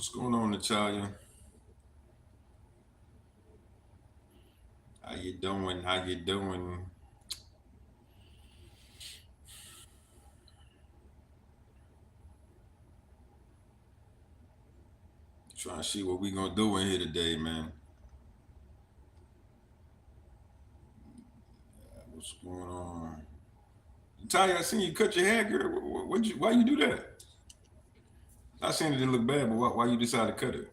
What's going on, Natalia? How you doing? How you doing? Trying to see what we gonna do in here today, man. What's going on? Natalia, I seen you cut your hair, girl. Why you do that? I seen it didn't look bad, but why you decided to cut it?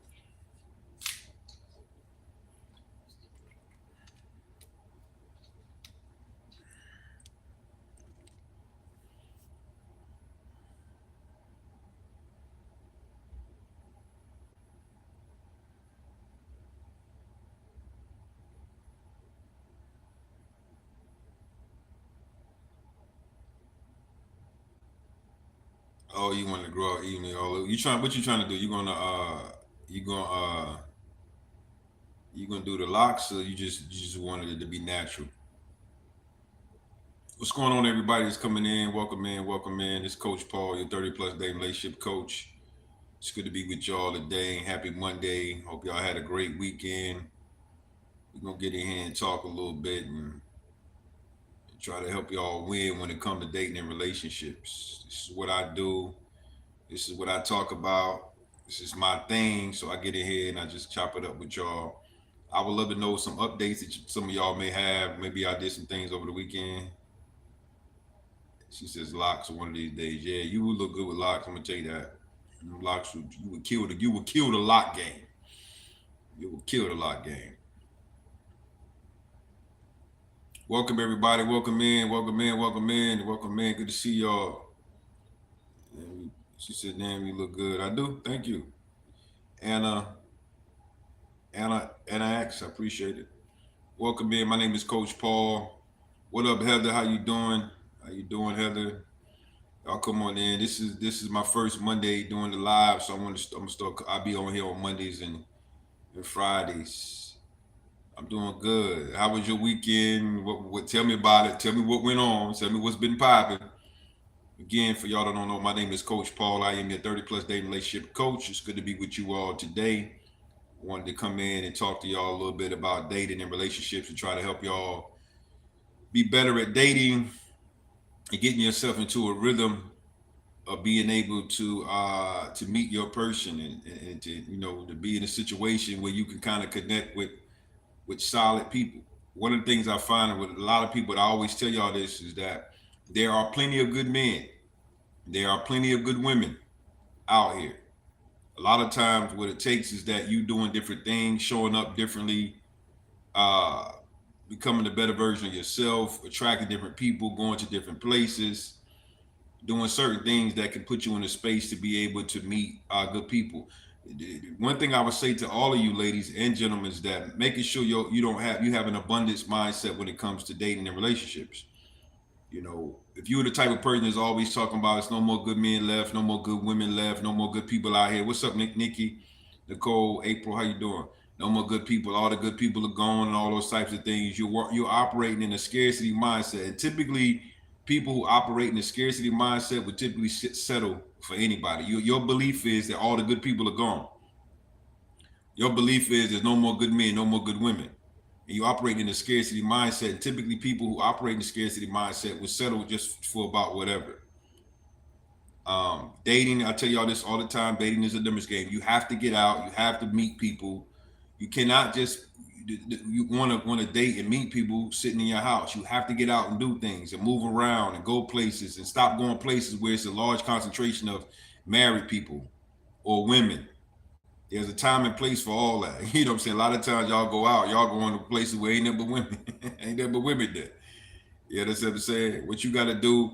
Oh, you want to grow out evenly all over. You trying? What you trying to do? You gonna you gonna do the locks, or you just wanted it to be natural? What's going on, everybody that's coming in? Welcome in, welcome in. It's Coach Paul, your 30 plus day relationship coach. It's good to be with y'all today. Happy Monday. Hope y'all had a great weekend. We're gonna get in here and talk a little bit and try to help y'all win when it comes to dating and relationships. This is what I do. This is what I talk about. This is my thing. So I get in here and I just chop it up with y'all. I would love to know some updates that some of y'all may have. Maybe I did some things over the weekend. She says locks one of these days. Yeah, you would look good with locks. I'm gonna tell you that. Locks would you would kill the lock game. You would kill the lock game. Welcome everybody. Welcome in. Welcome in. Welcome in. Welcome in. Good to see y'all. She said, "Damn, you look good." I do. Thank you, Anna. Anna X. I appreciate it. Welcome in. My name is Coach Paul. What up, Heather? How you doing? How you doing, Heather? Y'all come on in. This is my first Monday doing the live, so I'm gonna start. I'll be on here on Mondays and Fridays. I'm doing good. How was your weekend? What? Tell me about it. Tell me what went on. Tell me what's been popping. Again, for y'all that don't know, my name is Coach Paul. I am your 30 plus dating relationship coach. It's good to be with you all today. I wanted to come in and talk to y'all a little bit about dating and relationships and try to help y'all be better at dating and getting yourself into a rhythm of being able to meet your person and to to be in a situation where you can kind of connect with solid people. One of the things I find with a lot of people, I always tell y'all this, is that there are plenty of good men. There are plenty of good women out here. A lot of times what it takes is that you doing different things, showing up differently, uh, becoming a better version of yourself, attracting different people, going to different places, doing certain things that can put you in a space to be able to meet good people. One thing I would say to all of you ladies and gentlemen is that making sure you have an abundance mindset when it comes to dating and relationships. If you're the type of person that's always talking about it's no more good men left, no more good women left, no more good people out here. What's up, Nikki, Nicole, April? How you doing? No more good people. All the good people are gone, and all those types of things. You're operating in a scarcity mindset, and typically, people who operate in a scarcity mindset would typically settle for anybody. Your belief is that all the good people are gone. Your belief is there's no more good men, no more good women, and you operate in a scarcity mindset. And typically, people who operate in a scarcity mindset will settle just for about whatever. Dating, I tell y'all this all the time. Dating is a numbers game. You have to get out. You have to meet people. You cannot just you want to date and meet people sitting in your house. You have to get out and do things and move around and go places and stop going places where it's a large concentration of married people or women. There's a time and place for all that. You know what I'm saying? A lot of times y'all go out, y'all going to places where ain't never women, ain't never women there. Yeah, that's what I'm saying. What you got to do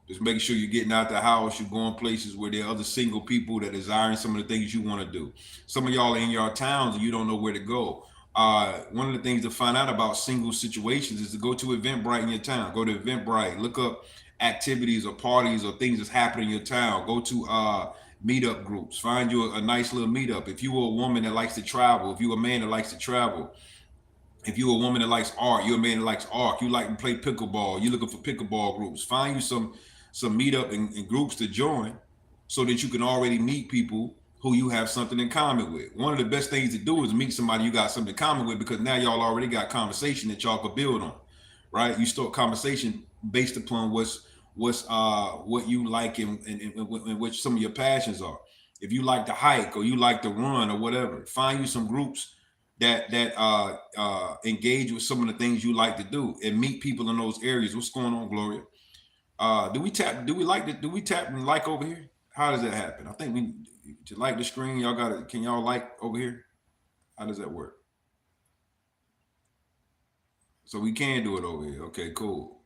is make sure you're getting out the house. You're going places where there are other single people that desiring some of the things you want to do. Some of y'all are in your towns and you don't know where to go. One of the things to find out about single situations is to go to Eventbrite in your town. Go to Eventbrite. Look up activities or parties or things that's happening in your town. Go to meetup groups. Find you a nice little meetup. If you're a woman that likes to travel, if you're a man that likes to travel, if you're a woman that likes art, you're a man that likes art, you like to play pickleball, you're looking for pickleball groups. Find you some meetup and groups to join so that you can already meet people who you have something in common with. One of the best things to do is meet somebody you got something in common with, because now y'all already got conversation that y'all could build on, right? You start conversation based upon what you like and which some of your passions are. If you like to hike or you like to run or whatever, find you some groups that engage with some of the things you like to do and meet people in those areas. What's going on, Gloria? Do we tap and like over here? How does that happen? I think we to like the screen, y'all got it. Can y'all like over here? How does that work? So we can do it over here. Okay, cool.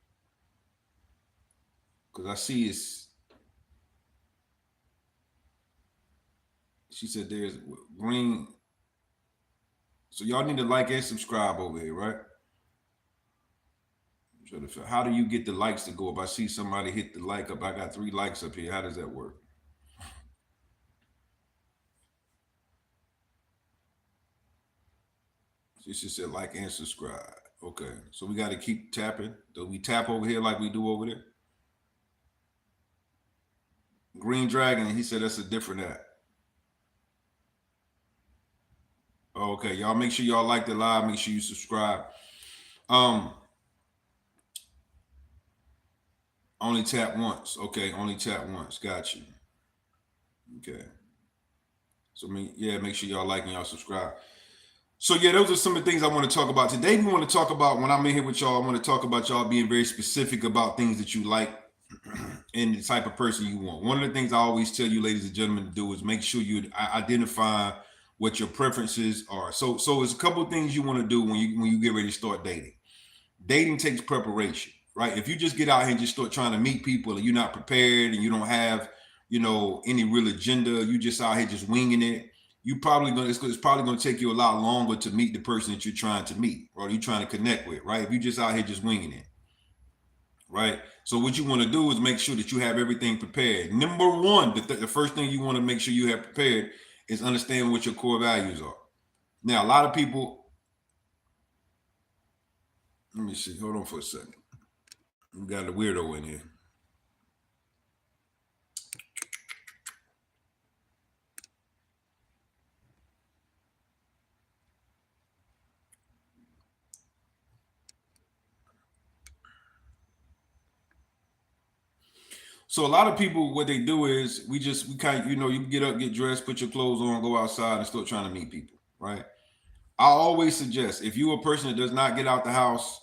Because I see it's, she said there's green. So y'all need to like and subscribe over here, right? How do you get the likes to go up? I see somebody hit the like up. I got 3 likes up here. How does that work? She just said like and subscribe. Okay, so we got to keep tapping. Do we tap over here like we do over there? Green Dragon, he said that's a different app. Okay, y'all make sure y'all like the live. Make sure you subscribe. Only tap once. Okay, only tap once. Got you. Okay. So make sure y'all like and y'all subscribe. So yeah, those are some of the things I want to talk about today. We want to talk about, when I'm in here with y'all, I want to talk about y'all being very specific about things that you like and the type of person you want. One of the things I always tell you, ladies and gentlemen, to do is make sure you identify what your preferences are. So there's a couple of things you want to do when you get ready to start dating. Dating takes preparation, right? If you just get out here and just start trying to meet people and you're not prepared and you don't have, any real agenda, you just out here just winging it, it's probably going to take you a lot longer to meet the person that you're trying to meet or you're trying to connect with, right? If you just out here just winging it, right? So what you want to do is make sure that you have everything prepared. Number one, the first thing you want to make sure you have prepared is understand what your core values are. Now, a lot of people, let me see, hold on for a second. We got a weirdo in here. So a lot of people, what they do is we kind of, you get up, get dressed, put your clothes on, go outside and start trying to meet people, right? I always suggest, if you're a person that does not get out the house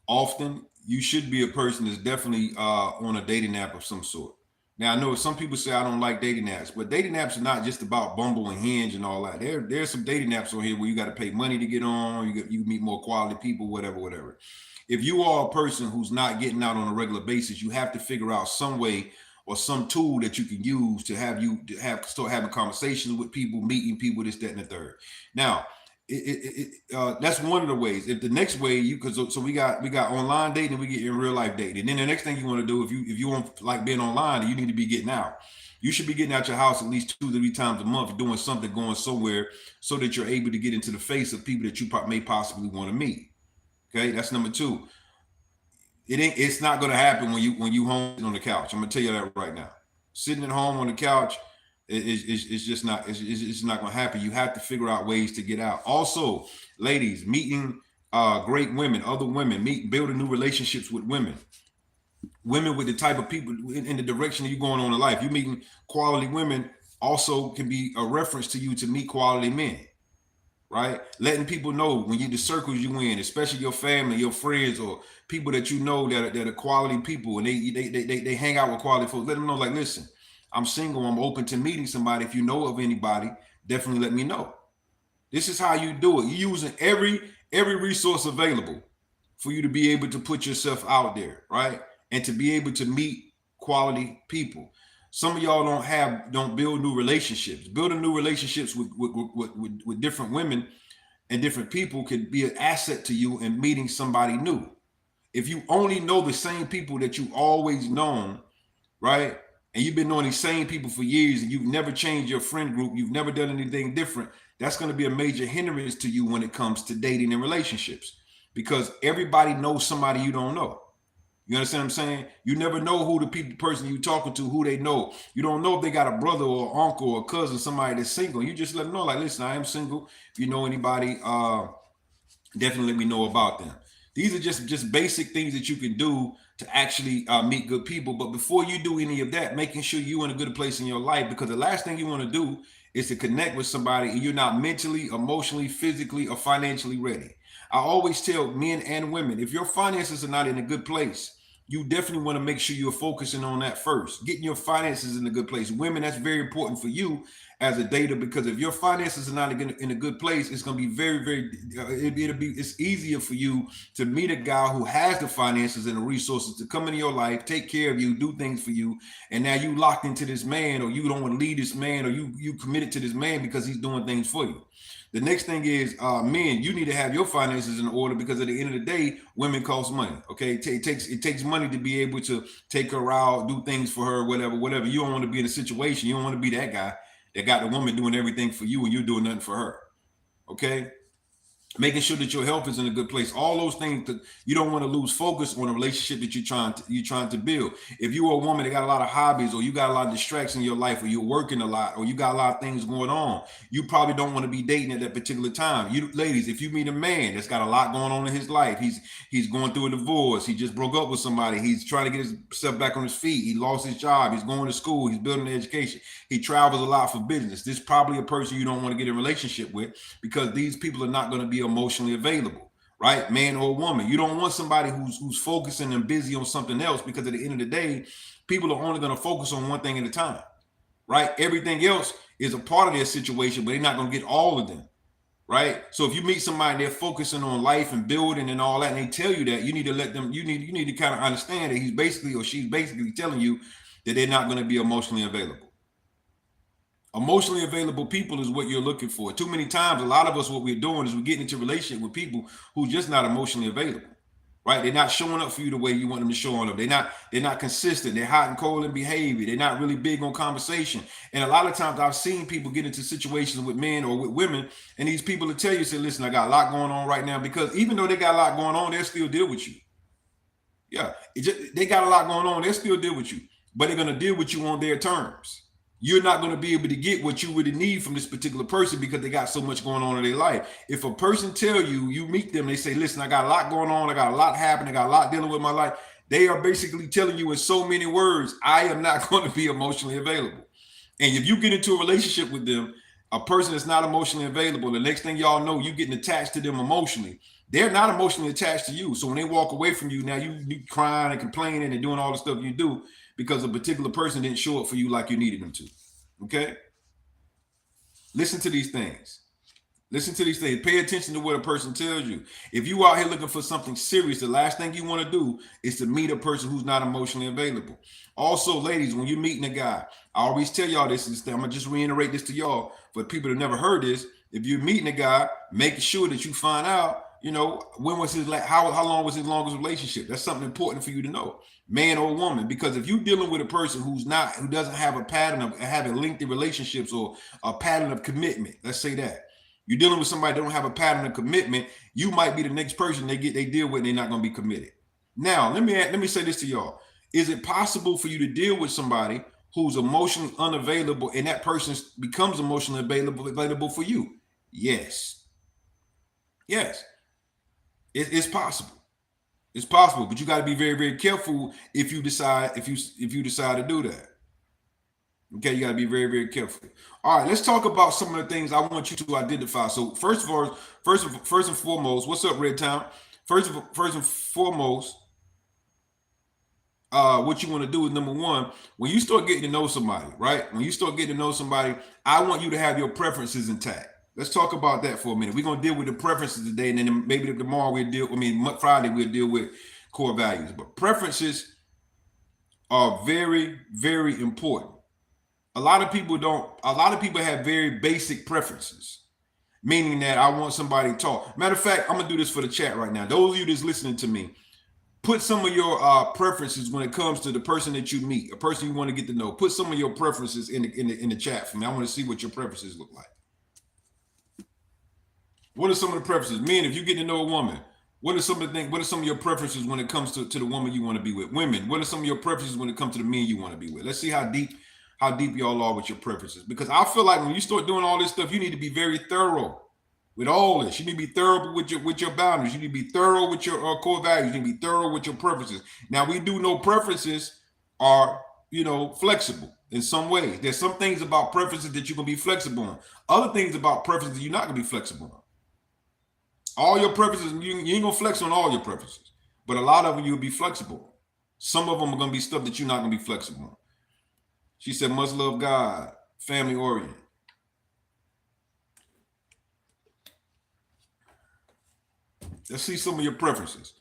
often, you should be a person that's definitely on a dating app of some sort. Now, I know some people say I don't like dating apps, but dating apps are not just about Bumble and Hinge and all that. There's some dating apps on here where you got to pay money to get on. You meet more quality people, whatever. If you are a person who's not getting out on a regular basis, you have to figure out some way or some tool that you can use to start having conversations with people, meeting people, this, that, and the third. Now, that's one of the ways. If the next way so we got online dating, we get in real life dating. And then the next thing you want to do, if you want like being online, you need to be getting out. You should be getting out your house at least 2 to 3 times a month, doing something, going somewhere, so that you're able to get into the face of people that you may possibly want to meet. Okay, that's number 2. It's not going to happen when you home on the couch. I'm going to tell you that right now. Sitting at home on the couch, it's just not. It's not going to happen. You have to figure out ways to get out. Also, ladies, meeting great women, other women, building new relationships with women with the type of people in the direction that you're going on in life. You meeting quality women also can be a reference to you to meet quality men, right? Letting people know when the circles you in, especially your family, your friends, or people that you know that are quality people, and they hang out with quality folks. Let them know, like, listen, I'm single. I'm open to meeting somebody. If you know of anybody, definitely let me know. This is how you do it. You're using every resource available for you to be able to put yourself out there, right? And to be able to meet quality people. Some of y'all don't build new relationships. Building new relationships with different women and different people could be an asset to you in meeting somebody new. If you only know the same people that you always known, right? And you've been knowing these same people for years and you've never changed your friend group, you've never done anything different, that's going to be a major hindrance to you when it comes to dating and relationships, because everybody knows somebody you don't know. You understand what I'm saying? You never know who the person you talking to, who they know. You don't know if they got a brother or uncle or cousin, somebody that's single. You just let them know, like, listen, I am single. If you know anybody, definitely let me know about them. These are just basic things that you can do to actually meet good people. But before you do any of that, making sure you're in a good place in your life, because the last thing you want to do is to connect with somebody and you're not mentally, emotionally, physically, or financially ready. I always tell men and women, if your finances are not in a good place, you definitely want to make sure you're focusing on that first, getting your finances in a good place. Women, that's very important for you as a dater, because if your finances are not in a good place, it's going to be it's easier for you to meet a guy who has the finances and the resources to come into your life, take care of you, do things for you, and now you locked into this man, or you don't want to leave this man, or you committed to this man because he's doing things for you. The next thing is, men, you need to have your finances in order, because at the end of the day, women cost money. Okay, it takes money to be able to take her out, do things for her, whatever. You don't want to be in a situation. You don't want to be that guy that got the woman doing everything for you and you're doing nothing for her. Okay, making sure that your health is in a good place. All those things that you don't want to lose focus on a relationship that you're trying to build. If you're a woman that got a lot of hobbies, or you got a lot of distractions in your life, or you're working a lot, or you got a lot of things going on, you probably don't want to be dating at that particular time. You ladies, if you meet a man that's got a lot going on in his life, he's going through a divorce, he just broke up with somebody, he's trying to get himself back on his feet, he lost his job, he's going to school, he's building an education, he travels a lot for business. This is probably a person you don't want to get in a relationship with, because these people are not going to be emotionally available, right? Man or woman. You don't want somebody who's focusing and busy on something else, because at the end of the day, people are only going to focus on one thing at a time, right? Everything else is a part of their situation, but they're not going to get all of them, right? So if you meet somebody, they're focusing on life and building and all that, and they tell you that, you need to let them, you need to kind of understand that he's basically, or she's basically telling you that they're not going to be emotionally available. Emotionally available people is what you're looking for. Too many times, a lot of us, what we're doing is we're getting into a relationship with people who just not emotionally available, right? They're not showing up for you the way you want them to show up. They're not consistent. They're hot and cold in behavior. They're not really big on conversation. And a lot of times I've seen people get into situations with men or with women, and these people will tell you, say, listen, I got a lot going on right now, because even though they got a lot going on, they'll still deal with you. Yeah, they got a lot going on, they'll still deal with you, but they're going to deal with you on their terms. You're not going to be able to get what you really need from this particular person, because they got so much going on in their life. If a person tell you, you meet them, they say, listen, I got a lot going on, I got a lot happening, I got a lot dealing with my life. They are basically telling you in so many words, I am not going to be emotionally available. And if you get into a relationship with them, a person that's not emotionally available, the next thing y'all know, you getting attached to them emotionally. They're not emotionally attached to you. So when they walk away from you, now you crying and complaining and doing all the stuff you do, because a particular person didn't show up for you like you needed them to. Okay? Listen to these things. Listen to these things. Pay attention to what a person tells you. If you out here looking for something serious, the last thing you want to do is to meet a person who's not emotionally available. Also, ladies, when you're meeting a guy, I always tell y'all this, I'm going to just reiterate this to y'all, for people that never heard this. If you're meeting a guy, make sure that you find out, when was his, how long was his longest relationship? That's something important for you to know, man or woman, because if you're dealing with a person who doesn't have a pattern of having lengthy relationships, or a pattern of commitment, let's say that. You're dealing with somebody that don't have a pattern of commitment, you might be the next person they deal with, and they're not going to be committed. Now, let me say this to y'all. Is it possible for you to deal with somebody who's emotionally unavailable, and that person becomes emotionally available for you? Yes. Yes. It's possible. It's possible, but you got to be very, very careful if you decide to do that. Okay, you got to be very, very careful. All right, let's talk about some of the things I want you to identify. So first and foremost, what's up, Red Town? First and foremost, what you want to do is, number one, when you start getting to know somebody, right? When you start getting to know somebody, I want you to have your preferences intact. Let's talk about that for a minute. We're going to deal with the preferences today, and then maybe tomorrow Friday we'll deal with core values. But preferences are very, very important. A lot of people have very basic preferences, meaning that I want somebody to talk. Matter of fact, I'm going to do this for the chat right now. Those of you that's listening to me, put some of your preferences when it comes to the person that you meet, a person you want to get to know. Put some of your preferences in the chat for me. I want to see what your preferences look like. What are some of the preferences? Men, if you get to know a woman, What are some of the things? What are some of your preferences when it comes to the woman you want to be with? Women, what are some of your preferences when it comes to the men you want to be with? Let's see how deep y'all are with your preferences. Because I feel like when you start doing all this stuff, you need to be very thorough with all this. You need to be thorough with your boundaries. You need to be thorough with your core values. You need to be thorough with your preferences. Now we do know preferences are flexible in some ways. There's some things about preferences that you're gonna be flexible on. Other things about preferences you're not gonna be flexible on. All your preferences, you ain't gonna flex on all your preferences, but a lot of them you'll be flexible. Some of them are gonna be stuff that you're not gonna be flexible on. She said, must love God, family oriented. Let's see some of your preferences.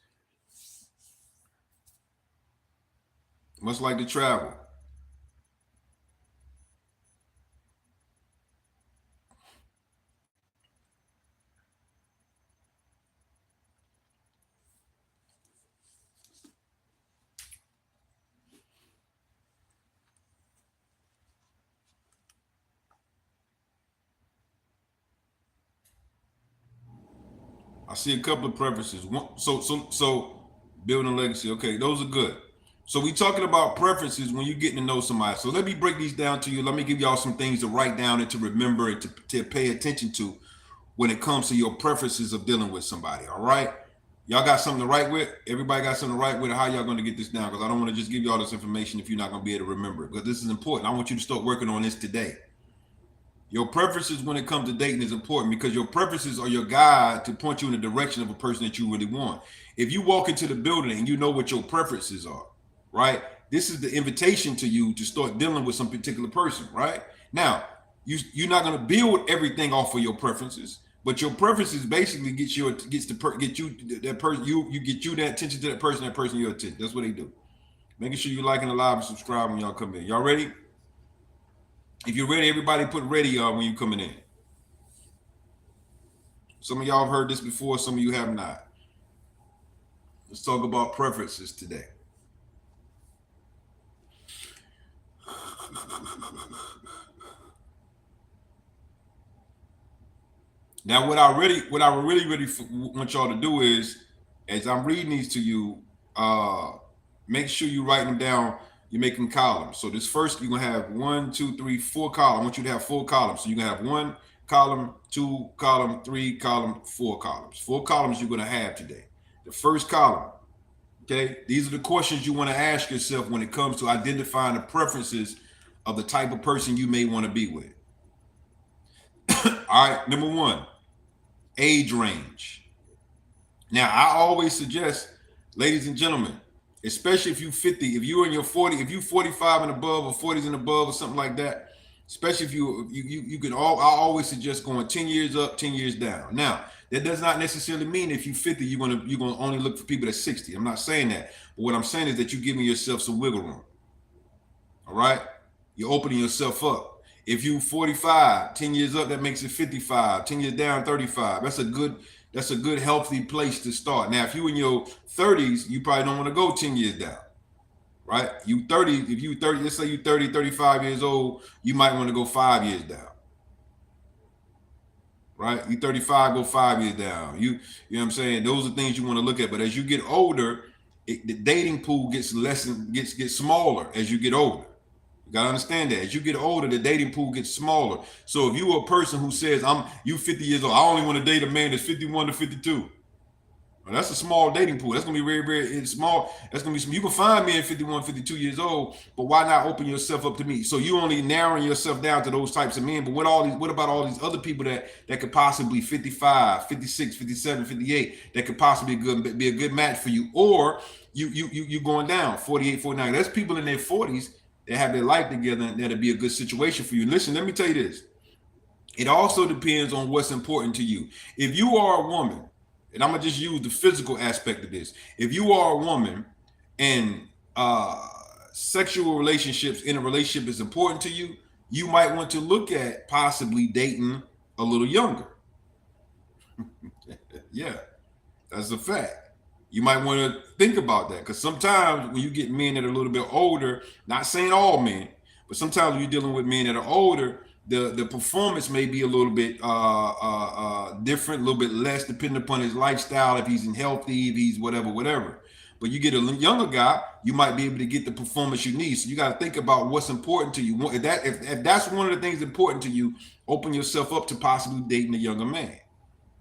Must like to travel. I see a couple of preferences. So building a legacy. Okay, those are good. So we talking about preferences when you're getting to know somebody. So let me break these down to you. Let me give y'all some things to write down and to remember and to pay attention to when it comes to your preferences of dealing with somebody. All right. Y'all got something to write with? Everybody got something to write with? How y'all going to get this down? Because I don't want to just give you all this information if you're not going to be able to remember it. Because this is important. I want you to start working on this today. Your preferences when it comes to dating is important because your preferences are your guide to point you in the direction of a person that you really want. If you walk into the building and you know what your preferences are, right? This is the invitation to you to start dealing with some particular person, right? Now, you're not going to build everything off of your preferences, but your preferences basically get you that attention to that person your attention. That's what they do. Making sure you like and live and subscribe when y'all come in. Y'all ready? If you're ready, everybody put ready when you coming in. Some of y'all have heard this before, some of you have not. Let's talk about preferences today. Now, what I really want y'all to do is, as I'm reading these to you, make sure you write them down. You're making columns. So this first, you're gonna have 1, 2, 3, 4 columns. I want you to have 4 columns. So you're gonna have 1 column, 2 column, 3 column, 4 columns. 4 columns you're gonna have today. The first column, okay, these are the questions you want to ask yourself when it comes to identifying the preferences of the type of person you may want to be with. All right, number 1, age range. Now, I always suggest, ladies and gentlemen, especially if you're 50, if you're in your 40, if you're 45 and above or 40s and above or something like that, especially if you can I always suggest going 10 years up, 10 years down. Now, that does not necessarily mean if you're 50, you're gonna only look for people that's 60. I'm not saying that. But what I'm saying is that you're giving yourself some wiggle room. All right? You're opening yourself up. If you're 45, 10 years up, that makes it 55. 10 years down, 35. That's a good healthy place to start. Now, if you're in your 30s, you probably don't want to go 10 years down, right? You 30, if you 30, let's say you 30, 35 years old, you might want to go 5 years down, right? You 35, go 5 years down. You know what I'm saying? Those are things you want to look at. But as you get older, the dating pool gets less and gets smaller as you get older. You gotta understand that as you get older, the dating pool gets smaller. So if you're a person who says you 50 years old, I only want to date a man that's 51 to 52. Well, that's a small dating pool. That's gonna be very, very small. That's gonna be you can find men 51, 52 years old, but why not open yourself up to me? So you only narrowing yourself down to those types of men. But what about all these other people that could possibly 55, 56, 57, 58 that could possibly be a good match for you? Or you going down 48, 49. That's people in their 40s. They have their life together, and that'll be a good situation for you. Listen, let me tell you this. It also depends on what's important to you. If you are a woman, and I'm gonna just use the physical aspect of this. If you are a woman and sexual relationships in a relationship is important to you, you might want to look at possibly dating a little younger. Yeah, that's a fact. You might want to think about that because sometimes when you get men that are a little bit older, not saying all men, but sometimes when you're dealing with men that are older, the performance may be a little bit different, a little bit less, depending upon his lifestyle, if he's healthy, if he's whatever. But you get a younger guy, you might be able to get the performance you need. So you got to think about what's important to you. If that's one of the things important to you, open yourself up to possibly dating a younger man.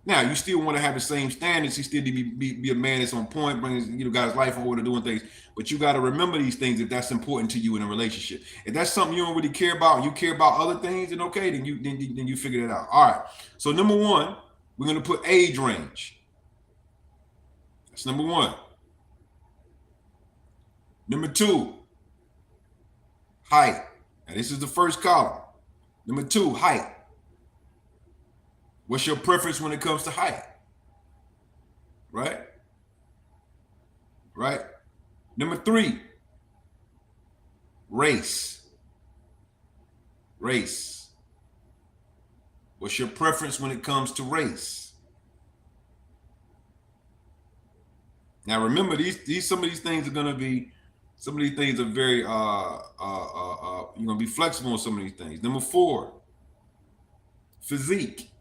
Now, you still want to have the same standards. He still be a man that's on point, brings got his life in order, doing things. But you got to remember these things if that's important to you in a relationship. If that's something you don't really care about, and you care about other things, then okay, then you figure it out. All right. So number one, we're gonna put age range. That's number one. Number two, height. Now this is the first column. Number two, height. What's your preference when it comes to height? Right? Right? Number three, race. Race. What's your preference when it comes to race? Now remember, some of these things are gonna be, some of these things are very you're gonna be flexible on some of these things. Number four, physique.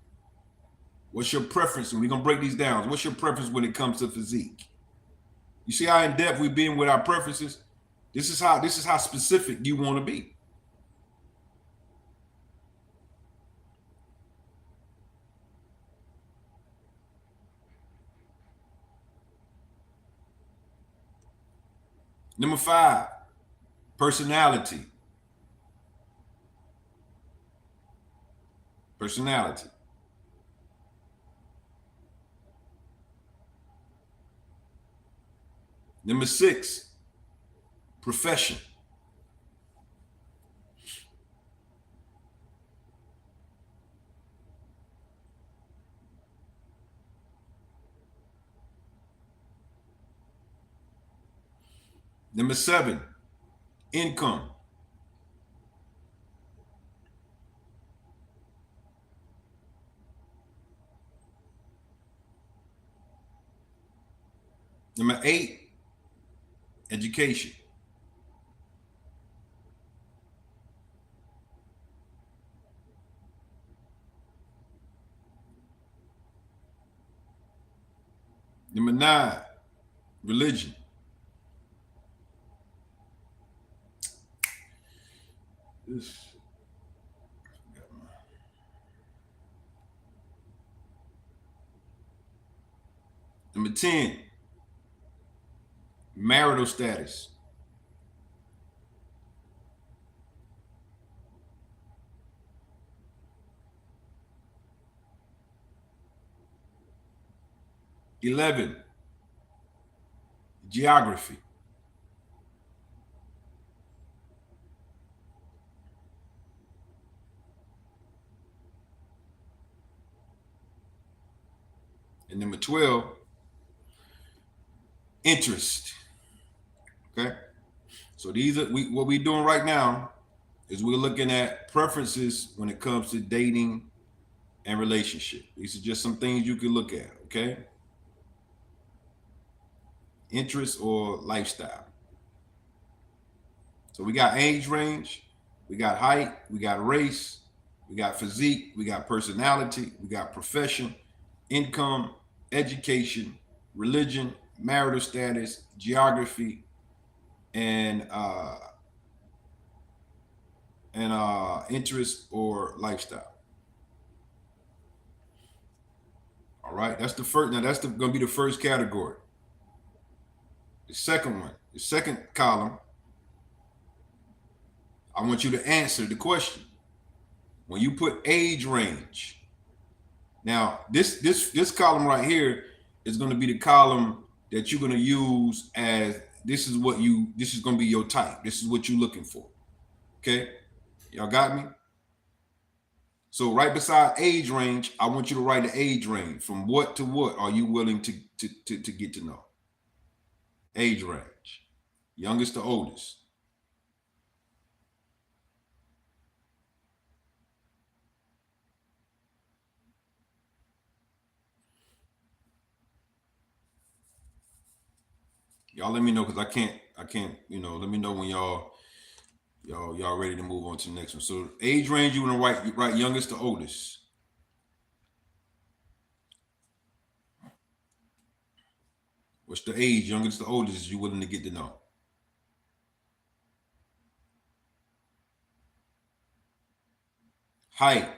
What's your preference? And we're gonna break these down. What's your preference when it comes to physique? You see how in depth we've been with our preferences? This is how specific you want to be. Number five, personality. Personality. Number six, profession. Number seven, income. Number eight, education. Number nine, religion. Number 10, marital status. Eleven, geography. And number 12, interest. Okay. So these are what we're doing right now is we're looking at preferences when it comes to dating and relationship. These are just some things you can look at. Okay. Interest or lifestyle. So we got age range, we got height, we got race, we got physique, we got personality, we got profession, income, education, religion, marital status, geography, and interest or lifestyle. All right, that's the first. Now that's going to be the first category. The second one, the second column, I want you to answer the question. When you put age range, now this column right here is going to be the column that you're going to use as this is going to be your type. This is what you're looking for. Okay, y'all got me? So right beside age range, I want you to write the age range. From what to what are you willing to get to know? Age range, youngest to oldest. Y'all let me know because I can't, let me know when y'all Y'all ready to move on to the next one? So age range you want to write youngest to oldest. What's the age youngest to oldest you willing to get to know? Height.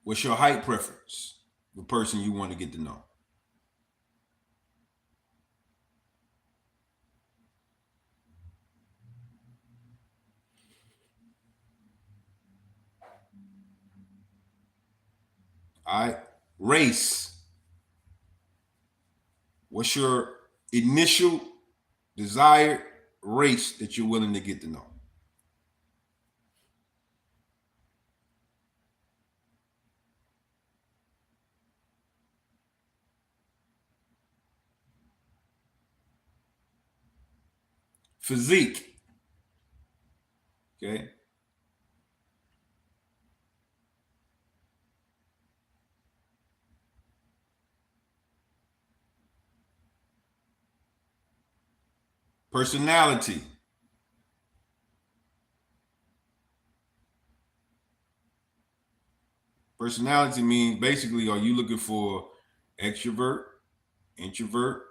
What's your height preference? The person you want to get to know. All right. Race. What's your initial desired race that you're willing to get to know? Physique. Okay. Personality. Personality means basically, are you looking for extrovert, introvert,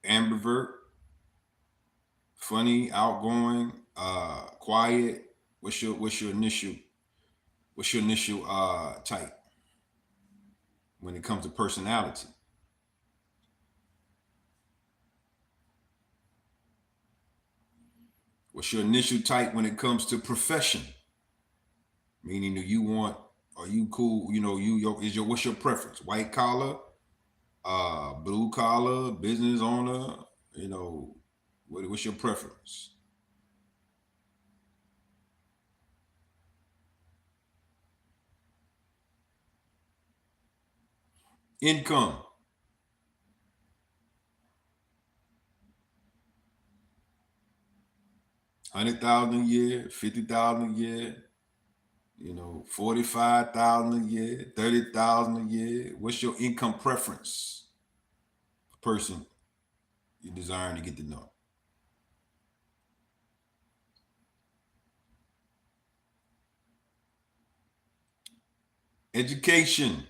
ambivert, funny, outgoing, quiet? What's your initial type when it comes to personality? What's your initial type when it comes to profession? Meaning, do you want? Are you cool? What's your preference? White collar, blue collar, business owner. You know, what's your preference? Income. 100,000 a year, 50,000 a year, 45,000 a year, 30,000 a year. What's your income preference? Person you're desiring to get to know. Education.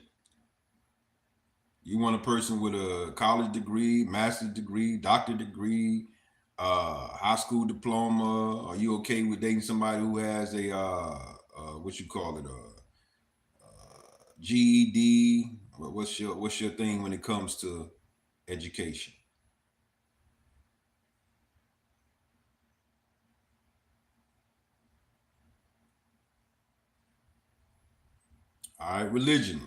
You want a person with a college degree, master's degree, doctorate degree, high school diploma. Are you okay with dating somebody who has a what you call it, GED? What's your thing when it comes to education? All right, religion.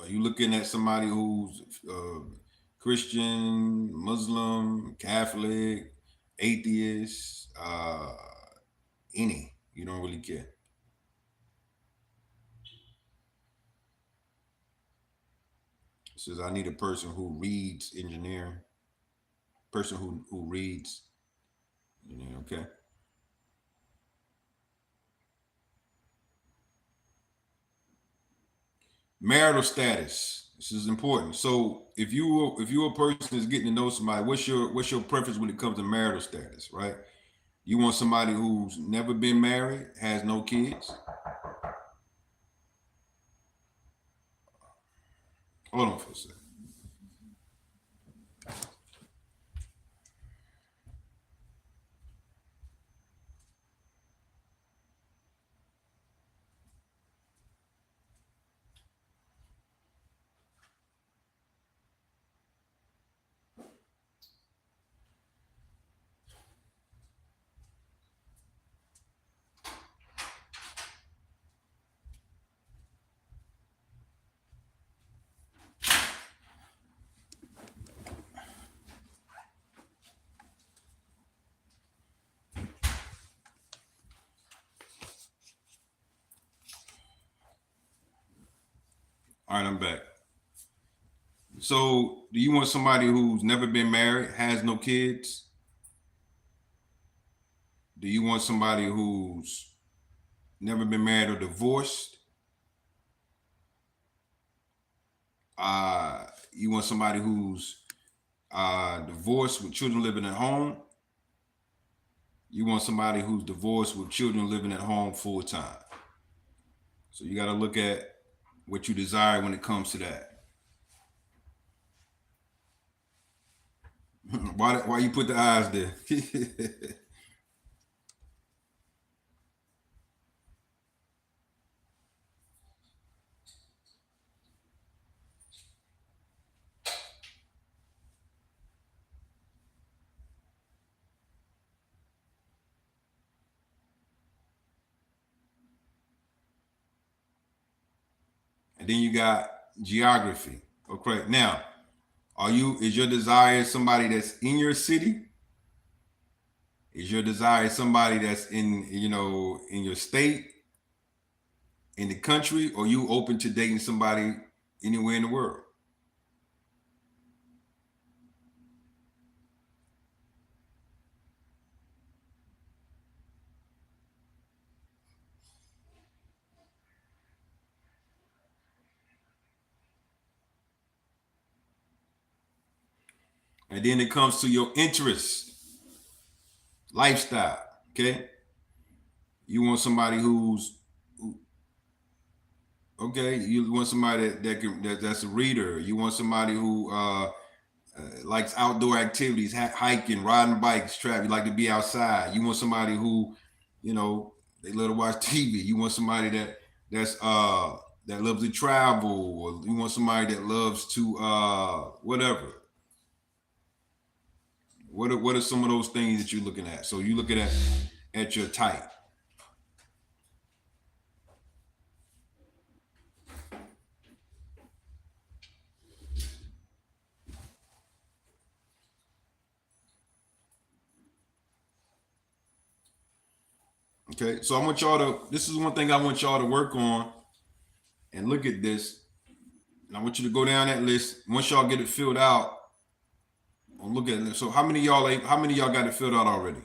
Are you looking at somebody who's Christian, Muslim, Catholic, atheist, any? You don't really care. It says I need a person who reads engineering, person who reads. Okay. Marital status. This is important. So if you're a person that's getting to know somebody, what's your preference when it comes to marital status, right? You want somebody who's never been married, has no kids. Hold on for a second. All right, I'm back. So, do you want somebody who's never been married, has no kids? Do you want somebody who's never been married or divorced? You want somebody who's divorced with children living at home? You want somebody who's divorced with children living at home full time. So you got to look at what you desire when it comes to that. Why you put the eyes there? And then you got geography. Okay. Now, is your desire somebody that's in your city? Is your desire somebody that's in your state, in the country, or you open to dating somebody anywhere in the world? And then it comes to your interests, lifestyle. Okay. You want somebody okay. You want somebody that's a reader. You want somebody who likes outdoor activities, hiking, riding bikes, travel. You like to be outside. You want somebody who, they love to watch TV. You want somebody that loves to travel, or you want somebody that loves to whatever. What are some of those things that you're looking at? So you looking at your type. Okay, so I want y'all to. This is one thing I want y'all to work on and look at this. And I want you to go down that list. Once y'all get it filled out, I'll look at it. So how many y'all got it filled out already?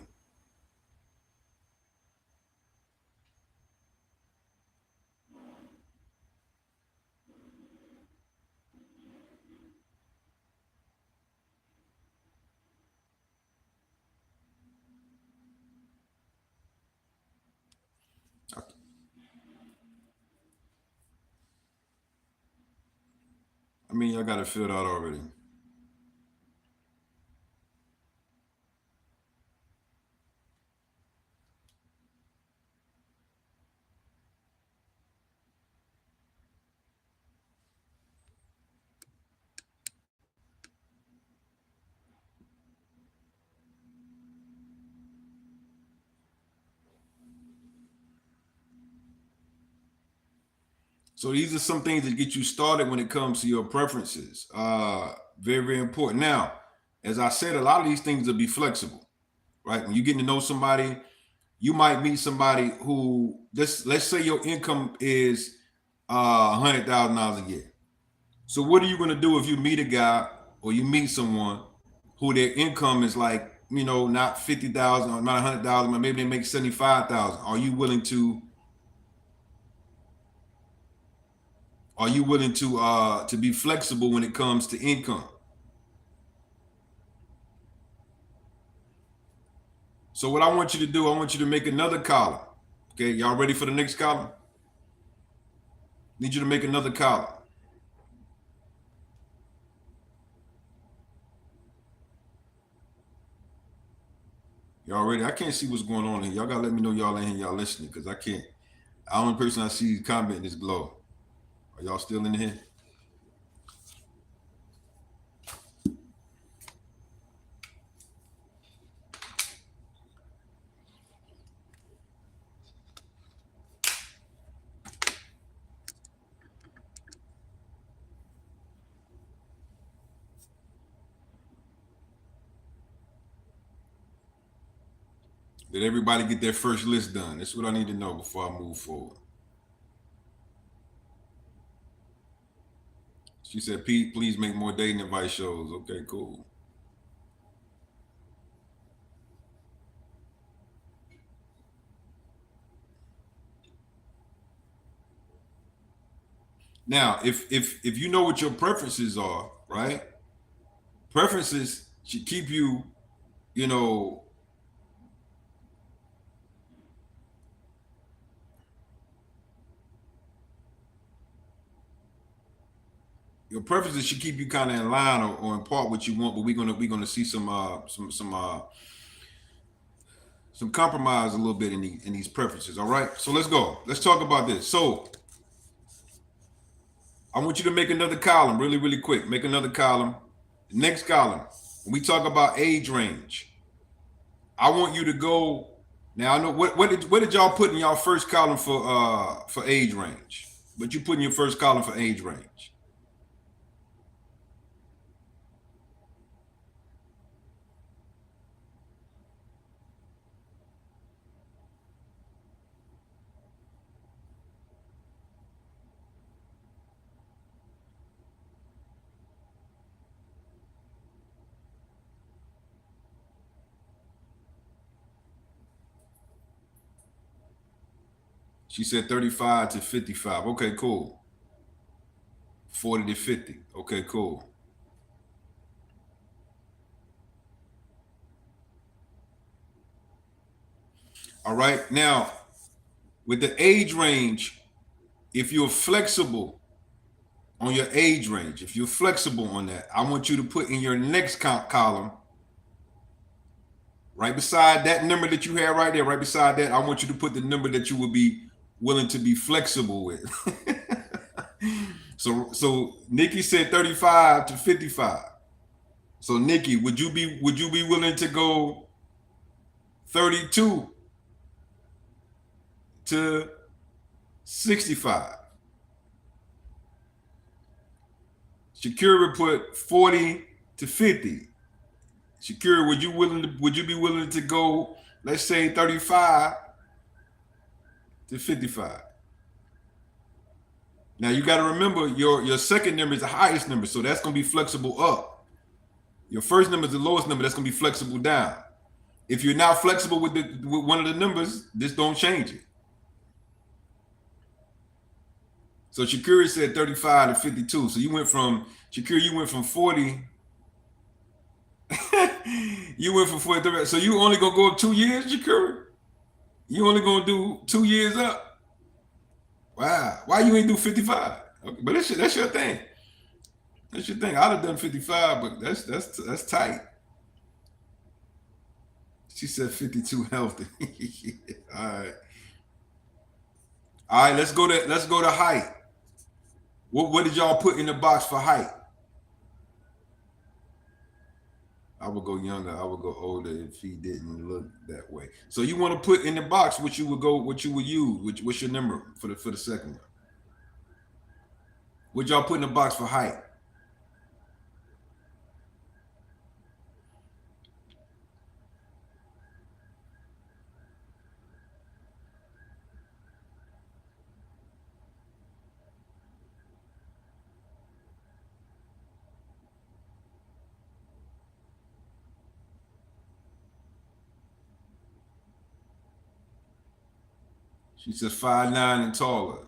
I mean, y'all got it filled out already. So these are some things that get you started when it comes to your preferences. Very, very important. Now, as I said, a lot of these things will be flexible, right? When you get to know somebody, you might meet somebody who let's say your income is $100,000 a year. So what are you going to do if you meet a guy or you meet someone who their income is like, not 50,000 or not 100,000, but maybe they make 75,000? Are you willing to be flexible when it comes to income? So what I want you to do, I want you to make another column. Okay, y'all ready for the next column? Need you to make another column. Y'all ready? I can't see what's going on here. Y'all gotta let me know y'all in here, y'all listening, because I can't. The only person I see commenting is Glow. Are y'all still in here? Did everybody get their first list done? That's what I need to know before I move forward. She said, Pete, please make more dating advice shows. Okay, cool. Now, if you know what your preferences are, right? Preferences should keep you, you know, your preferences should keep you kind of in line or in part what you want, but we're gonna see some compromise a little bit in these preferences. All right, so let's go. Let's talk about this. So I want you to make another column really, really quick. Make another column. Next column, when we talk about age range, I want you to go. Now I know what did y'all put in y'all first column for age range? What you put in your first column for age range? She said 35 to 55. Okay, cool. 40 to 50. Okay, cool. All right. Now, with the age range, if you're flexible on your age range, if you're flexible on that, I want you to put in your next column, right beside that number that you have right there, right beside that, I want you to put the number that you would be willing to be flexible with. So Nikki said 35 to 55. So Nikki, would you be willing to go 32 to 65? Shakira put 40 to 50. Shakira, would you be willing to go, let's say 35 to 55? Now you got to remember your second number is the highest number, so that's gonna be flexible up. Your first number is the lowest number, that's gonna be flexible down. If you're not flexible with one of the numbers, just don't change it. So Shakira said 35 to 52. So you went from 40. You went from 40. So you only gonna go up 2 years, Shakira? You only gonna do 2 years up? Wow. Why you ain't do 55? Okay, but that's your thing. That's your thing. I'd have done 55, but that's tight. She said 52 healthy. All right. All right, let's go to height. What did y'all put in the box for height? I would go younger. I would go older if he didn't look that way. So you want to put in the box what you would use. What's your number for the second one? What y'all put in the box for height? She says 5'9" and taller.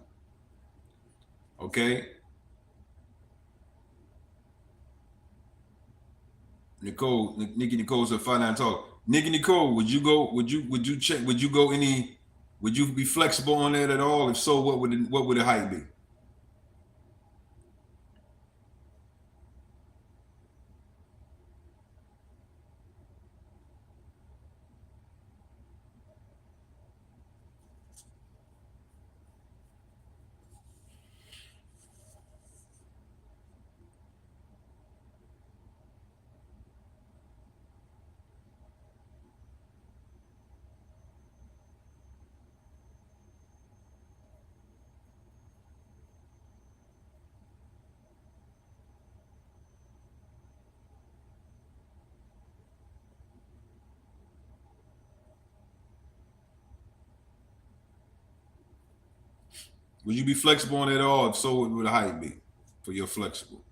Okay. Nikki Nicole said 5'9" taller. Nikki Nicole, would you check? Would you go any? Would you be flexible on that at all? If so, what would the height be? Would you be flexible on it at all? If so, what would the height be for your flexible?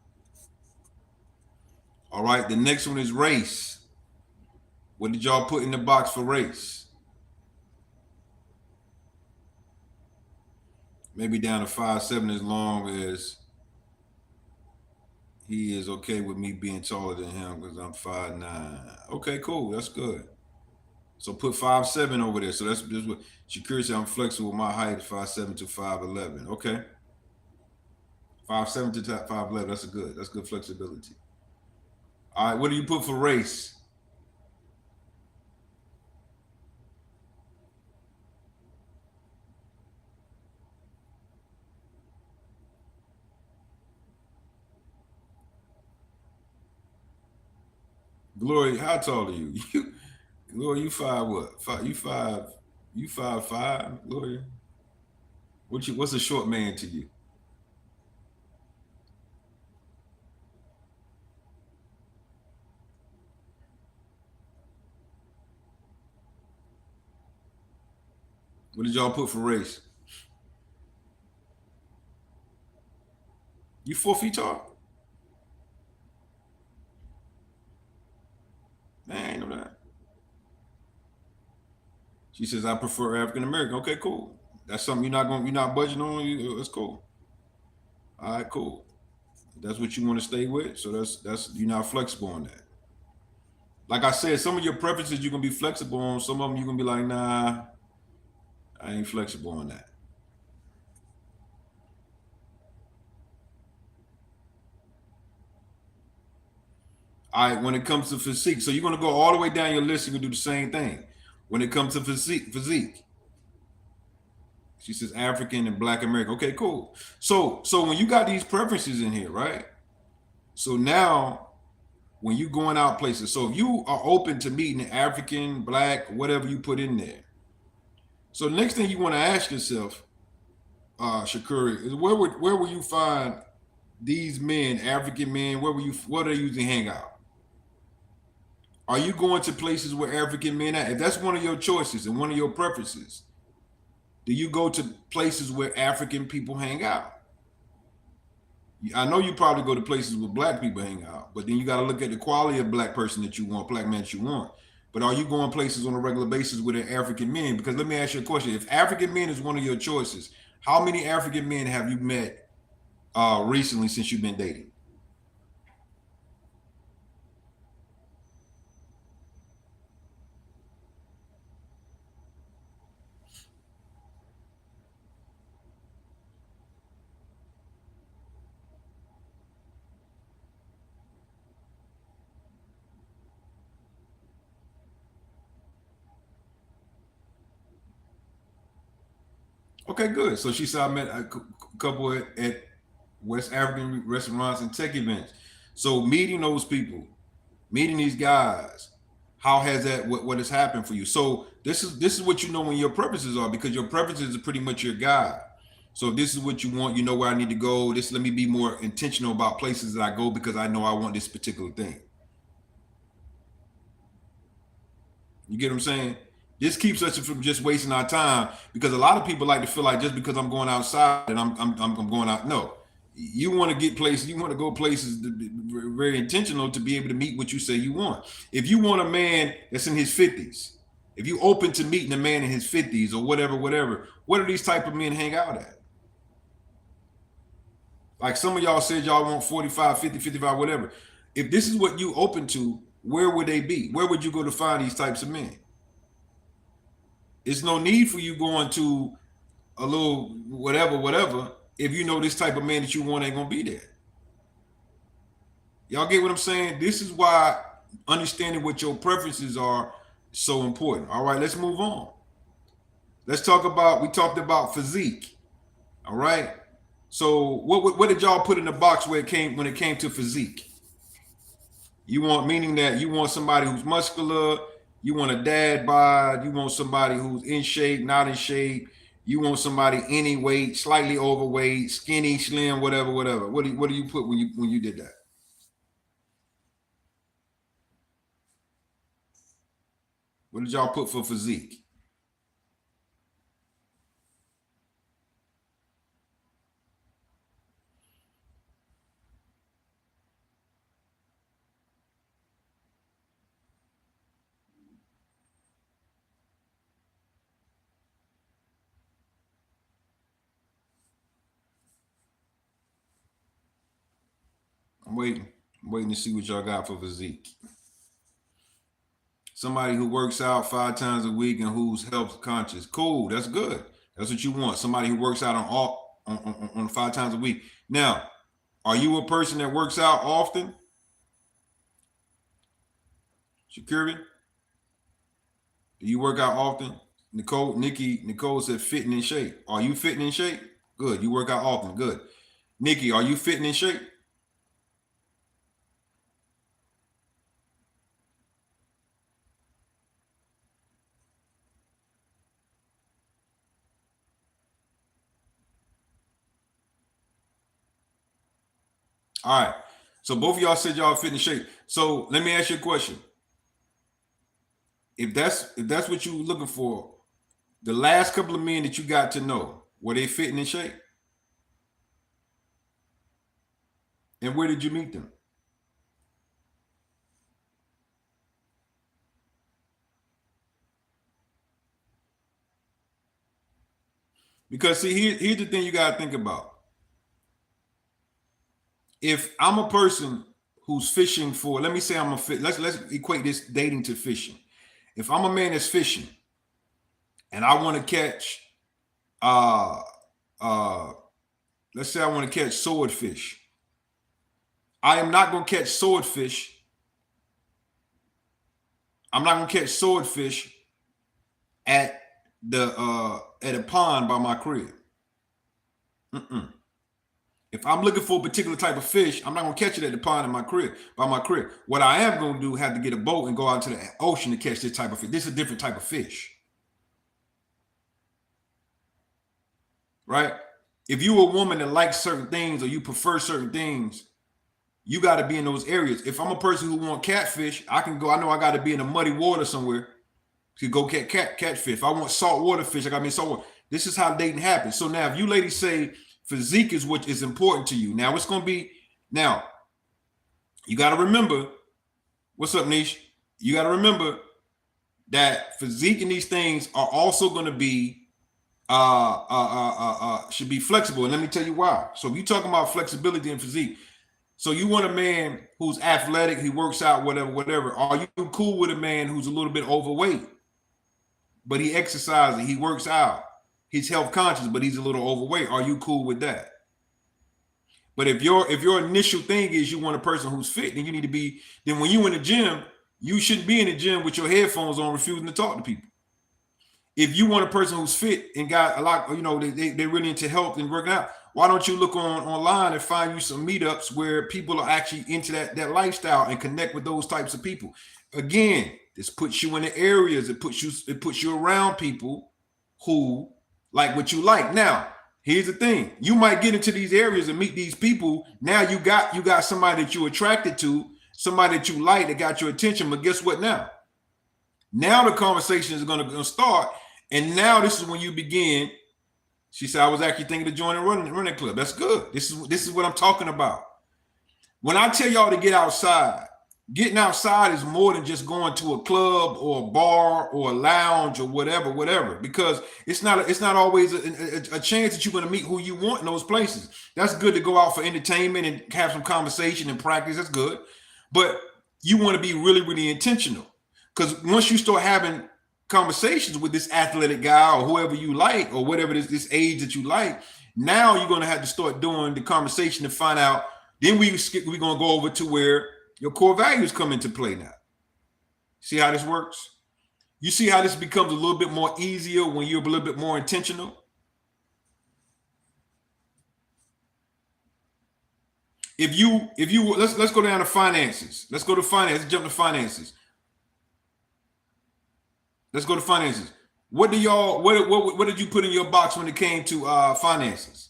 All right. The next one is race. What did y'all put in the box for race? Maybe down to 5'7", as long as he is okay with me being taller than him because I'm 5'9". Okay, cool. That's good. So put 5'7" over there. So that's what Shakira said. I'm flexible with my height, 5'7" to 5'11". Okay. 5'7" to 5'11". That's good. That's good flexibility. All right, what do you put for race? Gloria, how tall are you? Gloria, you five what? You 5'5", Gloria? What's a short man to you? What did y'all put for race? You 4 feet tall? Man, I ain't know that. She says I prefer African American. Okay, cool. That's something you're not budging on. That's cool. All right, cool. That's what you want to stay with. So that's you're not flexible on that. Like I said, some of your preferences you're gonna be flexible on. Some of them you're gonna be like, nah, I ain't flexible on that. All right, when it comes to physique, so you're gonna go all the way down your list. You're gonna do the same thing. When it comes to physique. She says African and Black American. Okay, cool. So when you got these preferences in here, right? So now when you going out places, so if you are open to meeting African, Black, whatever you put in there. So the next thing you want to ask yourself, Shakuri, is where will you find these men, African men? Where they usually hang out? Are you going to places where African men are? If that's one of your choices and one of your preferences, do you go to places where African people hang out? I know you probably go to places where Black people hang out, but then you got to look at the quality of Black person that you want, Black man that you want. But are you going places on a regular basis with African men? Because let me ask you a question: if African men is one of your choices, how many African men have you met recently since you've been dating? Okay, good. So she said I met a couple at West African restaurants and tech events. So meeting those people, meeting these guys, how has that what has happened for you? So this is what you know when your preferences are, because your preferences are pretty much your guide. So if this is what you want, you know where I need to go. This let me be more intentional about places that I go because I know I want this particular thing. You get what I'm saying? This keeps us from just wasting our time, because a lot of people like to feel like just because I'm going outside and I'm going out. No, you want to get places. You want to go places to be very intentional to be able to meet what you say you want. If you want a man that's in his 50s, if you open to meeting a man in his 50s or whatever, where do these type of men hang out at? Like some of y'all said y'all want 45, 50, 55, whatever. If this is what you open to, where would they be? Where would you go to find these types of men? It's no need for you going to a little whatever, if you know this type of man that you want ain't gonna be there. Y'all get what I'm saying? This is why understanding what your preferences are so important. All right, let's move on. Let's talk about, we talked about physique. All right. So what did y'all put in the box when it came to physique? You want, meaning that you want somebody who's muscular, you want a dad bod, you want somebody who's in shape, not in shape, you want somebody any weight, slightly overweight, skinny, slim, whatever. What do you put when you did that? What did y'all put for physique? I'm waiting. I'm waiting to see what y'all got for physique. Somebody who works out 5 times a week and who's health conscious. Cool, that's good. That's what you want. Somebody who works out on 5 times a week. Now, Are you a person that works out often? Shakiri, do you work out often? Nicole said fitting in shape. Are you fitting in shape? Good. You work out often. Good. Nikki, are you fitting in shape? All right. So both of y'all said y'all fit in shape. So let me ask you a question. If that's what you were looking for, the last couple of men that you got to know, were they fitting in shape? And where did you meet them? Because see, here's the thing you gotta think about. If I'm a person who's fishing for, let me say I'm a fit. Let's equate this dating to fishing. If I'm a man that's fishing and I want to catch uh uh let's say I want to catch swordfish. I am not gonna catch swordfish. I'm not gonna catch swordfish at at a pond by my crib. Mm-mm. If I'm looking for a particular type of fish, I'm not gonna catch it at the pond in my crib by my crib. What I am gonna do have to get a boat and go out to the ocean to catch this type of fish. This is a different type of fish, right? If you a woman that likes certain things or you prefer certain things, you got to be in those areas. If I'm a person who want catfish, I can go. I know I got to be in a muddy water somewhere to go catfish. If I want saltwater fish, I got to be in saltwater. This is how dating happens. So now, if you ladies say physique is what is important to you, now it's going to be. Now, you got to remember. What's up, Niche? You got to remember that physique and these things are also going to be should be flexible. And let me tell you why. So if you talking about flexibility and physique, so you want a man who's athletic, he works out, whatever. Are you cool with a man who's a little bit overweight, but he exercises, he works out, he's health conscious, but he's a little overweight? Are you cool with that? But if your initial thing is you want a person who's fit, then you need to be. Then when you in the gym, you shouldn't be in the gym with your headphones on, refusing to talk to people. If you want a person who's fit and got a lot, they're really into health and working out, why don't you look online and find you some meetups where people are actually into that lifestyle and connect with those types of people? Again, this puts you in the areas, it puts you around people who like what you like. Now, here's the thing. You might get into these areas and meet these people. Now you got somebody that you're attracted to, somebody that you like that got your attention. But guess what now? Now the conversation is going to start. And now this is when you begin. She said, I was actually thinking of joining a running club. That's good. This is what I'm talking about. When I tell y'all to get outside, getting outside is more than just going to a club or a bar or a lounge or whatever, because it's not always a chance that you're going to meet who you want in those places. That's good to go out for entertainment and have some conversation and practice. That's good. But you want to be really, really intentional, because once you start having conversations with this athletic guy or whoever you like, or whatever this age that you like, now you're going to have to start doing the conversation to find out. Then we're going to go over to where your core values come into play now. See how this works? You see how this becomes a little bit more easier when you're a little bit more intentional? If you let's go down to finances. Let's go to finances. Jump to finances. Let's go to finances. What did you put in your box when it came to finances?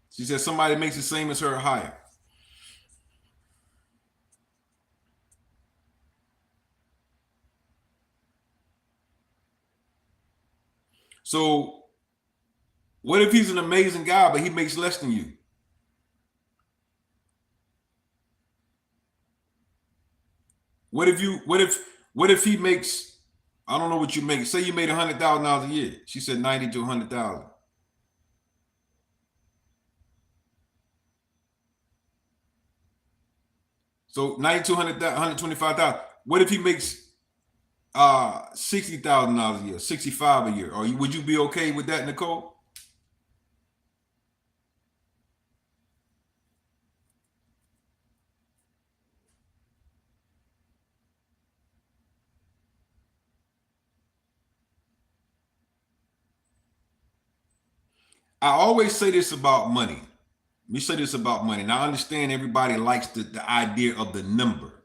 She said somebody makes the same as her or higher. So what if he's an amazing guy, but he makes less than you? What if he makes I don't know what you make. Say you made $100,000 a year. She said 90 to 100,000. So 90 to 125,000. What if he makes $60,000 a year, 65 a year? Or would you be okay with that, Nicole? I always say this about money. We say this about money. Now I understand everybody likes the idea of the number.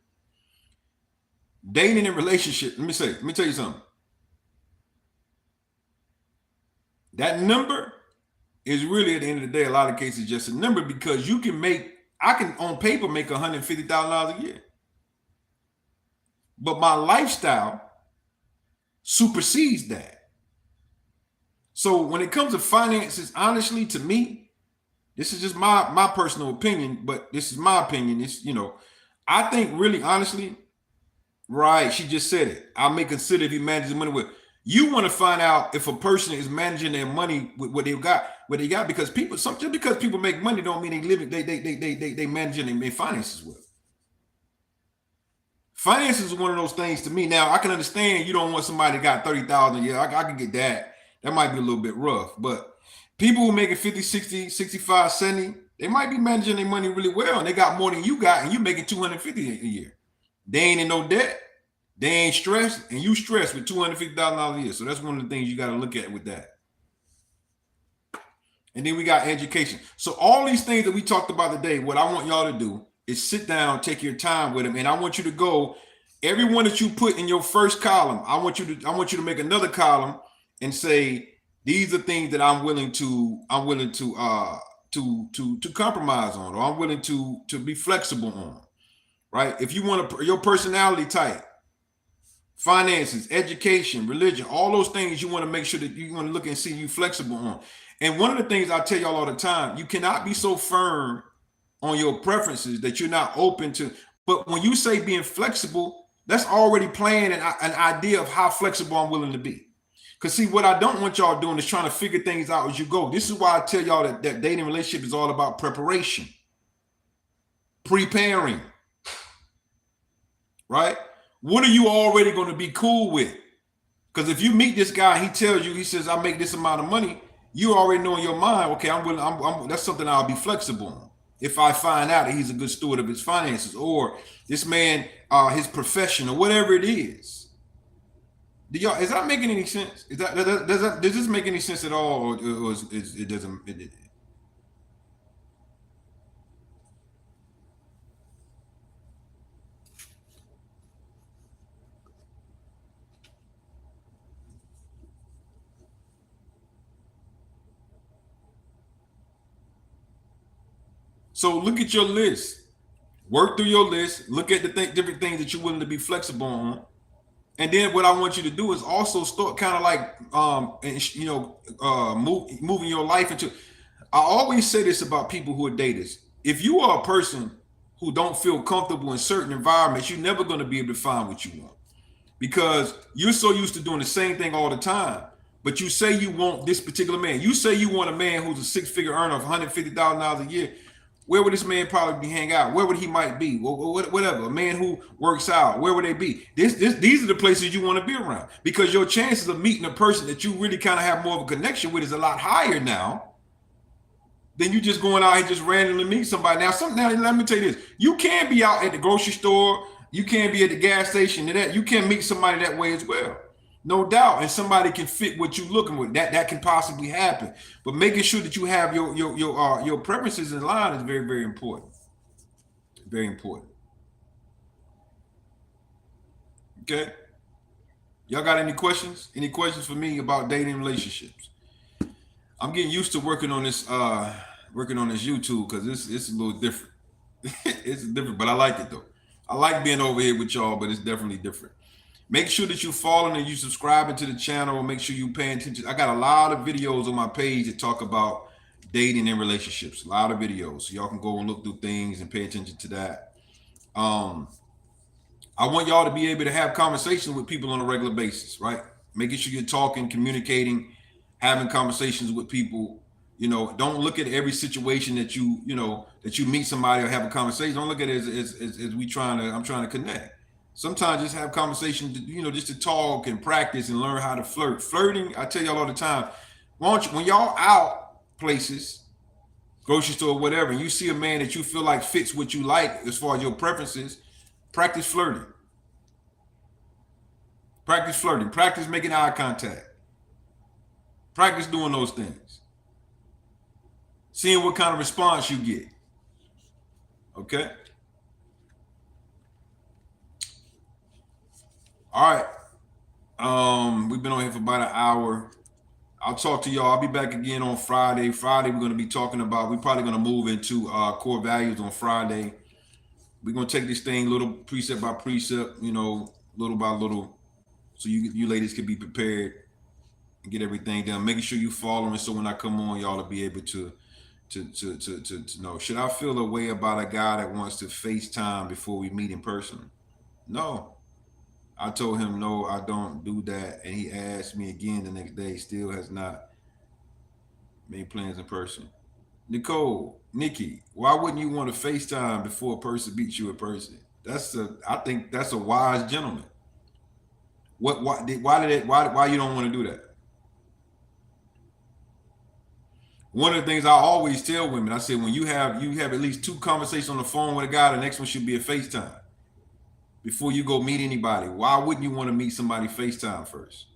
Dating and relationship, let me tell you something. That number is really, at the end of the day, a lot of cases just a number, because I can on paper make $150,000 a year. But my lifestyle supersedes that. So when it comes to finances, honestly, to me, this is just my personal opinion, but this is my opinion. It's, I think really honestly, right, she just said it. I may consider if he manages money with. You want to find out if a person is managing their money with what they got, because just because people make money don't mean they managing their finances with. Finances is one of those things to me. Now I can understand you don't want somebody that got 30,000 a year. I can get that. That might be a little bit rough, but people who making 50, 60, 65, 70, they might be managing their money really well, and they got more than you got, and you making 250 a year. They ain't in no debt. They ain't stressed, and you stressed with $250,000 a year. So that's one of the things you got to look at with that. And then we got education. So all these things that we talked about today, what I want y'all to do is sit down, take your time with them, and I want you to go. Everyone that you put in your first column, I want you to make another column and say, these are things that I'm willing to compromise on, or I'm willing to be flexible on. Right? If you want your personality type, finances, education, religion, all those things you want to make sure that you want to look and see you flexible on. And one of the things I tell y'all all the time, you cannot be so firm on your preferences that you're not open to. But when you say being flexible, that's already playing an idea of how flexible I'm willing to be. Because see, what I don't want y'all doing is trying to figure things out as you go. This is why I tell y'all that dating relationship is all about preparation, preparing, right? What are you already going to be cool with? Because if you meet this guy, he says, I make this amount of money, you already know in your mind, okay, I'm willing, that's something I'll be flexible on. If I find out that he's a good steward of his finances, or this man, his profession, or whatever it is. Is that making any sense? Does this make any sense at all, or it doesn't? So look at your list. Work through your list. Look at the different things that you're willing to be flexible on. And then what I want you to do is also start kind of like, moving your life into. I always say this about people who are daters. If you are a person who don't feel comfortable in certain environments, you're never going to be able to find what you want, because you're so used to doing the same thing all the time. But you say you want this particular man. You say you want a man who's a six-figure earner of $150,000 a year. Where would this man probably hang out? Where would he might be? Whatever. A man who works out, where would they be? These are the places you want to be around, because your chances of meeting a person that you really kind of have more of a connection with is a lot higher now than you just going out and just randomly meet somebody. Now, let me tell you this. You can be out at the grocery store. You can be at the gas station. You can meet somebody that way as well. No doubt, and somebody can fit what you're looking with. That can possibly happen, but making sure that you have your preferences in line is very, very important. Very important. Okay, y'all got any questions? Any questions for me about dating relationships? I'm getting used to working on this YouTube, because it's a little different. It's different, but I like it though. I like being over here with y'all, but it's definitely different. Make sure that you're following and you subscribing to the channel. Make sure you paying attention. I got a lot of videos on my page that talk about dating and relationships. A lot of videos. So y'all can go and look through things and pay attention to that. I want y'all to be able to have conversations with people on a regular basis, right? Making sure you're talking, communicating, having conversations with people. You know, don't look at every situation that that you meet somebody or have a conversation. Don't look at it as I'm trying to connect. Sometimes just have conversations, just to talk and practice and learn how to flirt. Flirting, I tell y'all all the time, when y'all out places, grocery store, whatever, and you see a man that you feel like fits what you like as far as your preferences, practice flirting. Practice flirting. Practice making eye contact. Practice doing those things. Seeing what kind of response you get. Okay? All right. We've been on here for about an hour. I'll talk to y'all. I'll be back again on Friday. Friday, we're going to be talking about, we're probably going to move into core values on Friday. We're going to take this thing little precept by precept, little by little, so you ladies can be prepared and get everything done. Making sure you following, so when I come on, y'all will be able to know. Should I feel a way about a guy that wants to FaceTime before we meet in person? No. I told him no, I don't do that, and he asked me again the next day. Still has not made plans in person. Nikki, why wouldn't you want to FaceTime before a person meets you in person? I think that's a wise gentleman. Why you don't want to do that? One of the things I always tell women, I said, when you have at least 2 conversations on the phone with a guy, the next one should be a FaceTime. Before you go meet anybody, why wouldn't you want to meet somebody FaceTime first?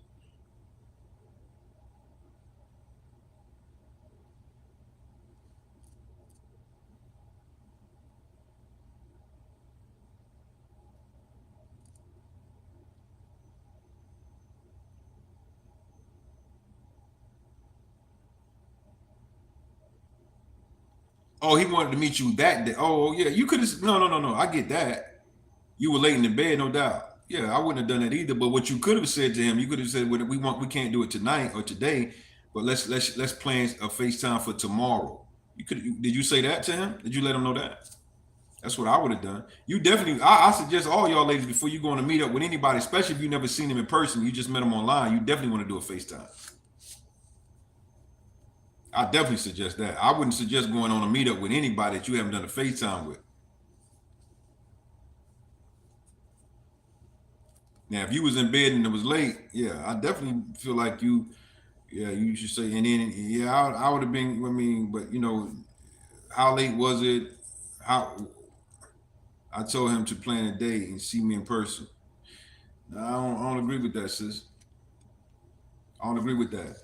Oh, he wanted to meet you that day. Oh, yeah, you could have. No. I get that. You were late in the bed, no doubt. Yeah, I wouldn't have done that either. But what you could have said to him, you could have said, "Well, we can't do it tonight or today, but let's plan a FaceTime for tomorrow." Did you say that to him? Did you let him know that? That's what I would have done. You definitely. I suggest all y'all ladies, before you go on a meet up with anybody, especially if you never seen him in person, you just met him online. You definitely want to do a FaceTime. I definitely suggest that. I wouldn't suggest going on a meetup with anybody that you haven't done a FaceTime with. Now, if you was in bed and it was late, yeah, I definitely feel like you should say. And then, yeah, I would have been. I mean, but how late was it? How I told him to plan a date and see me in person. No, I don't agree with that, sis. I don't agree with that.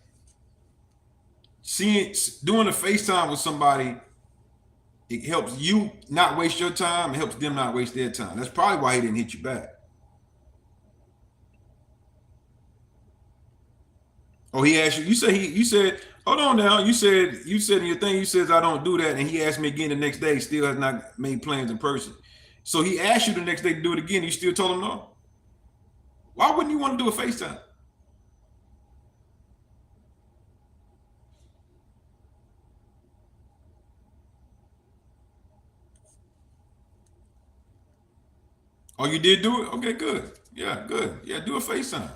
Doing a FaceTime with somebody, it helps you not waste your time. It helps them not waste their time. That's probably why he didn't hit you back. Oh, he asked you. You said, hold on now. You said in your thing, you says I don't do that, and he asked me again the next day. Still has not made plans in person. So he asked you the next day to do it again. You still told him no. Why wouldn't you want to do a FaceTime? Oh, you did do it? Okay, good. Yeah, good. Yeah, do a FaceTime.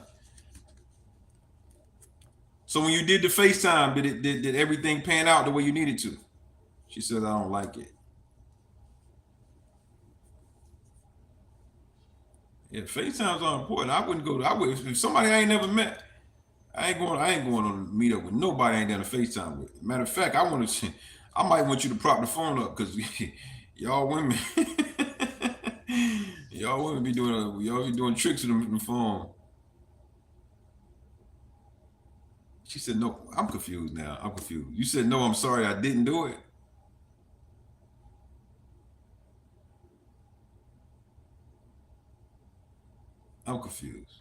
So when you did the FaceTime, did everything pan out the way you needed to? She says I don't like it. Yeah, FaceTimes are important. I wouldn't go. I would if somebody I ain't never met. I ain't going on a meetup with nobody I ain't done a FaceTime with. Matter of fact, I might want you to prop the phone up because y'all women, y'all be doing tricks with the phone. She said no. I'm confused now. I'm confused. You said no. I'm sorry. I didn't do it. I'm confused.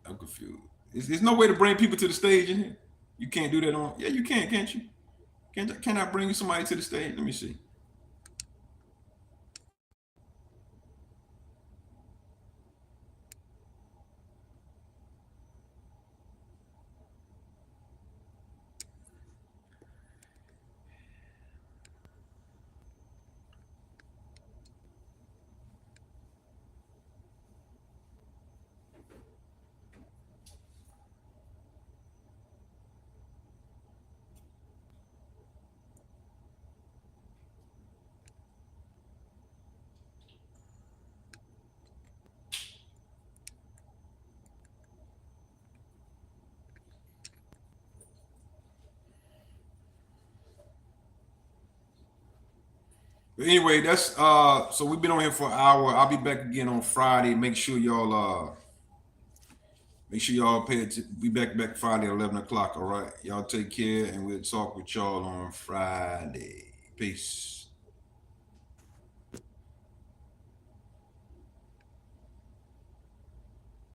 I'm confused. There's no way to bring people to the stage in here. You can't do that on. Yeah, you can, can't you? Can I bring somebody to the stage? Let me see. But anyway, that's so we've been on here for an hour. I'll be back again on Friday. Make sure y'all pay attention. Be back Friday at 11 o'clock. All right. Y'all take care and we'll talk with y'all on Friday. Peace.